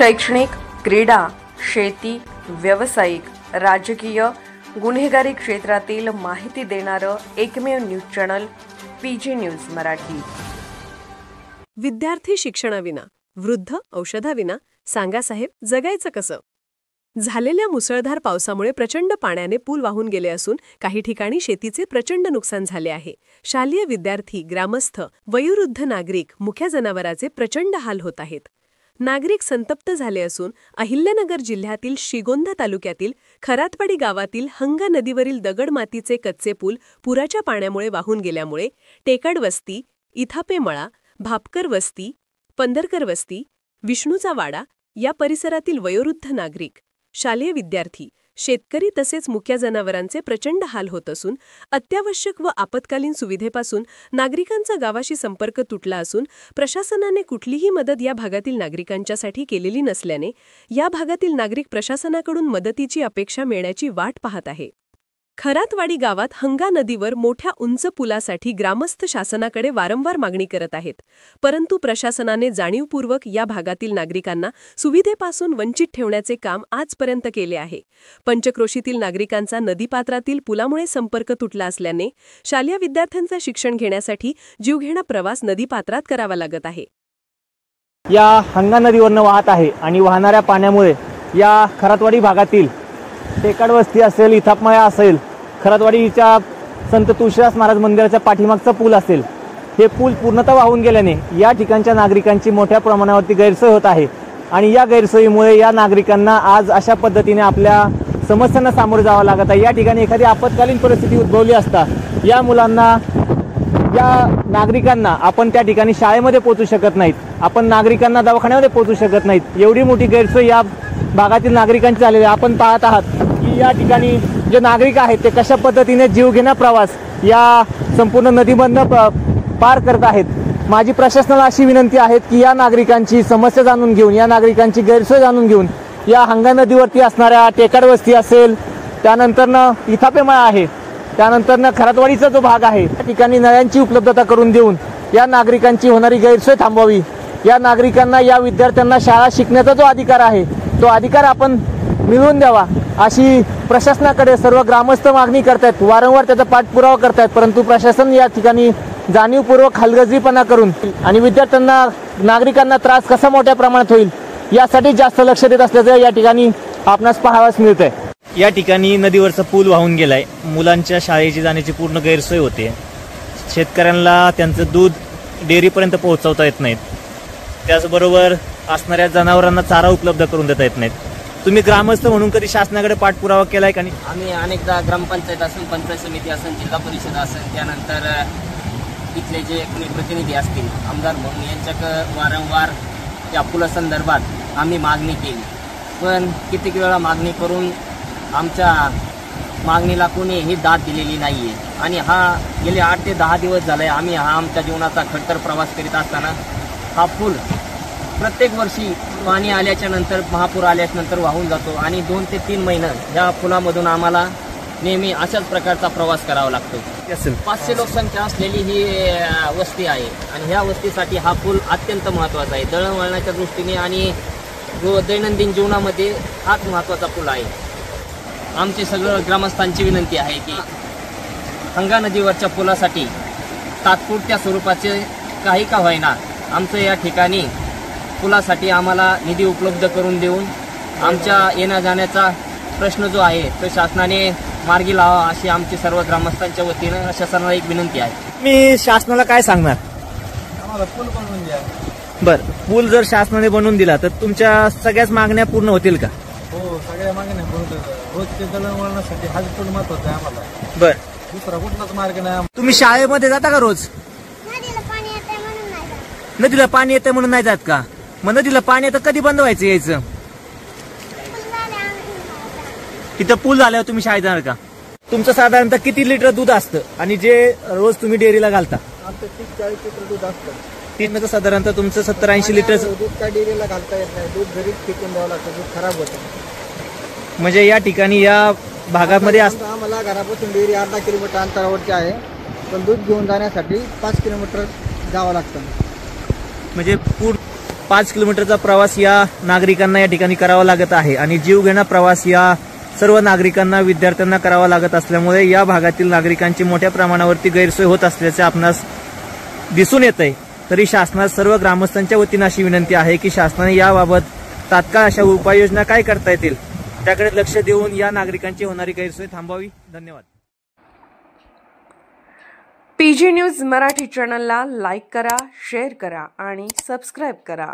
शैक्षणिक, क्रीडा, शेती, व्यावसायिक, राजकीय, गुन्हेगारी क्षेत्रातील माहिती देणारं एकमेव news channel PG news Marathi. विद्यार्थी शिक्षणाविना, वृद्ध औषधाविना, सांगा साहेब जगायचं कसं? झालेल्या मुसळधार पावसामुळे प्रचंड पाण्याने पूल वाहून गेले असून काही ठिकाणी शेतीचे प्रचंड नुकसान झाले आहे। शालेय विद्यार्थी, ग्रामस्थ, वयोवृद्ध नागरिक, मुख्य जनावरांचे प्रचंड हाल होत आहेत। नागरिक संतप्त झाले असून अहिल्यानगर जिल्ह्यातील श्रीगोंदा तालुक्यातील खरातवाडी गावातील हंगा नदीवरील दगड-मातीचे कच्चे पूल पुराच्या पाण्यामुळे वाहून गेल्यामुळे टेकड वस्ती, इथापे मळा, भापकर वस्ती, पंधरकर वस्ती, विष्णूचा वाडा या परिसरातील वयोवृद्ध नागरिक, शालेय विद्यार्थी, शेतकरी तसेच मुख्य जनावरांचे प्रचंड हाल होत असून अत्यावश्यक व आपत्कालीन सुविधेपासून नागरिकांचा गावाशी संपर्क तुटला असून प्रशासनाने कुठलीही मदत या भागातील नागरिकांच्यासाठी केलेली नसल्याने या भागातील नागरिक प्रशासनाकडून मदतीची अपेक्षा मिळण्याची वाट पाहत आहे। खरातवाडी गावात हंगा नदीवर मोठ्या उंच पुलासाठी ग्रामस्थ शासनाकडे वारंवार मागणी करत आहेत, परंतु प्रशासनाने जाणीवपूर्वक या भागातील नागरिकांना सुविधेपासून वंचित ठेवण्याचे काम आजपर्यंत केले आहे। पंचक्रोशीतील नागरिकांचा नदीपात्रातील पुलामुळे संपर्क तुटला असल्याने शालेय विद्यार्थ्यांचे शिक्षण घेण्यासाठी जीवघेणा प्रवास नदीपात्रात करावा लागत आहे। या हंगा नदीवरनं वाहत आहे आणि वाहणाऱ्या पाण्यामुळे या खरातवाडी भागातील टेकड वस्ती असेल, इथापमळा असेल, खरातवाडीच्या संत तुळशीदास महाराज मंदिराच्या पाठीमागचा पूल असेल, हे पूल पूर्णतः वाहून गेल्याने या ठिकाणच्या नागरिकांची मोठ्या प्रमाणावरती गैरसोय होत आहे आणि या गैरसोयीमुळे या नागरिकांना आज अशा पद्धतीने आपल्या समस्यांना सामोरे जावं लागत आहे। या ठिकाणी एखादी आपत्कालीन परिस्थिती उद्भवली असता या मुलांना, या नागरिकांना आपण त्या ठिकाणी शाळेमध्ये पोहोचू शकत नाहीत, आपण नागरिकांना दवाखान्यामध्ये पोहोचू शकत नाहीत, एवढी मोठी गैरसोय या भागातील नागरिकांची झालेली आहे। आपण पाहत आहात की या ठिकाणी जे नागरिक आहेत ते कशा पद्धतीने जीवघेणा प्रवास या संपूर्ण नदीमधनं पार करत आहेत। माझी प्रशासनाला अशी विनंती आहे की या नागरिकांची समस्या जाणून घेऊन, या नागरिकांची गैरसोय जाणून घेऊन या हंगा नदीवरती असणाऱ्या टेकड वस्ती असेल, त्यानंतरनं इथापेमळा आहे, त्यानंतरनं खरातवाडीचा जो भाग आहे त्या ठिकाणी नळ्यांची उपलब्धता करून देऊन या नागरिकांची होणारी गैरसोय थांबवावी। या नागरिकांना, या विद्यार्थ्यांना शाळा शिकण्याचा जो अधिकार आहे तो अधिकार आपण मिळवून द्यावा अशी प्रशासनाकडे सर्व ग्रामस्थ मागणी करतात, वारंवार त्याचा पाठपुरावा करतात, परंतु प्रशासन या ठिकाणी जाणीवपूर्वक हलगर्जीपणा करून आणि विद्यार्थ्यांना, नागरिकांना त्रास कसा मोठ्या प्रमाणात होईल यासाठी जास्त लक्ष देत असल्याचं या ठिकाणी आपणास पाहावयास मिळत आहे। या ठिकाणी नदीवरचा पूल वाहून गेलाय, मुलांच्या शाळेची जाण्याची पूर्ण गैरसोय होते, शेतकऱ्यांना त्यांचं दूध डेअरीपर्यंत पोहोचवता येत नाहीत, त्याचबरोबर असणाऱ्या जनावरांना चारा उपलब्ध करून देता येत नाहीत। तुम्ही ग्रामस्थ म्हणून कधी शासनाकडे पाठपुरावा केलाय का? आम्ही अनेकदा ग्रामपंचायत असेल, पंचायत समिती असेल, जिल्हा परिषद असेल, त्यानंतर इथले जे कोणी प्रतिनिधी असतील, आमदार म्हणून यांच्याकडे वारंवार या पुलासंदर्भात आम्ही मागणी केली, पण कित्येक वेळा मागणी करून आमच्या मागणीला कोणीही दाद दिलेली नाही आहे आणि हा गेले 8 ते 10 दिवस झाले आम्ही हा आमच्या जीवनाचा खडतर प्रवास करीत असताना हा पूल प्रत्येक वर्षी पाणी आल्याच्या नंतर, महापूर आल्याच्या नंतर वाहून जातो आणि 2 ते 3 महिने या पुलामधून आम्हाला नेहमी अशाच प्रकारचा प्रवास करावा लागतो। 500 लोकसंख्या असलेली ही वस्ती आहे आणि ह्या वस्तीसाठी हा पूल अत्यंत महत्त्वाचा आहे। दळणवळणाच्या दृष्टीने आणि दैनंदिन जीवनामध्ये हाच महत्त्वाचा पूल आहे। आमची सगळं ग्रामस्थांची विनंती आहे की हंगा नदीवरच्या पुलासाठी तात्पुरत्या स्वरूपाचे काही का होईना आमचं या ठिकाणी पुलासाठी आम्हाला निधी उपलब्ध करून देऊन आमच्या येण्या जाण्याचा प्रश्न जो आहे तो शासनाने मार्गी लावा अशी आमची सर्व ग्रामस्थांच्या वतीनं शासनाला एक विनंती आहे। मी शासनाला काय सांगणार? आम्हाला पूल बनवून द्या। बरं, पूल जर शासनाने बनवून दिला तर तुमच्या सगळ्याच मागण्या पूर्ण होतील का? हो, सगळ्या मागण्या पूर्ण होतात। रोजचे दळणवळणासाठी हाच पूल महत्वाचा आहे आम्हाला। बरं, दुसरा कुठलाच मार्ग नाही। तुम्ही शाळेमध्ये जाता का रोज? नदीला पाणी येते म्हणून नाही जात का? मग नदीला पाणी येतं कधी बंद व्हायचं यायचं? तिथं पूल झाल्यावर तुम्ही शाळेत जाणार का? तुमचं साधारणतः किती लिटर दूध असतं आणि जे रोज तुम्ही डेअरीला घालता? आमचं 30-40 लिटर दूध असतं। तीन साधारणतः तुमचं 70-80 लिटर दूध काय डेअरीला घालता येत नाही, दूध घरीच फेकून द्यावं लागतं, दूध खराब होतं। म्हणजे या ठिकाणी या भागामध्ये आम्हाला घरापासून डेअरी अर्धा किलोमीटर अंतरावरती आहे, पण दूध घेऊन जाण्यासाठी 5 किलोमीटर जावं लागतं। म्हणजे 5 किलोमीटरचा प्रवास या नागरिकांना या ठिकाणी करावा लागत आहे आणि जीवघेणा प्रवास या सर्व नागरिकांना, विद्यार्थ्यांना करावा लागत असल्यामुळे या भागातील नागरिकांची मोठ्या प्रमाणावरती गैरसोय होत असल्याचे आपणास दिसून येत आहे। तरी शासनास सर्व ग्रामस्थांच्या वतीने अशी विनंती आहे की शासनाने याबाबत तात्काळ अशा उपाययोजना काय करता येतील त्याकडे लक्ष देऊन या नागरिकांची होणारी गैरसोय थांबवावी। धन्यवाद। पीजी न्यूज मराठी चॅनलला लाईक करा, शेअर करा आणि सबस्क्राईब करा।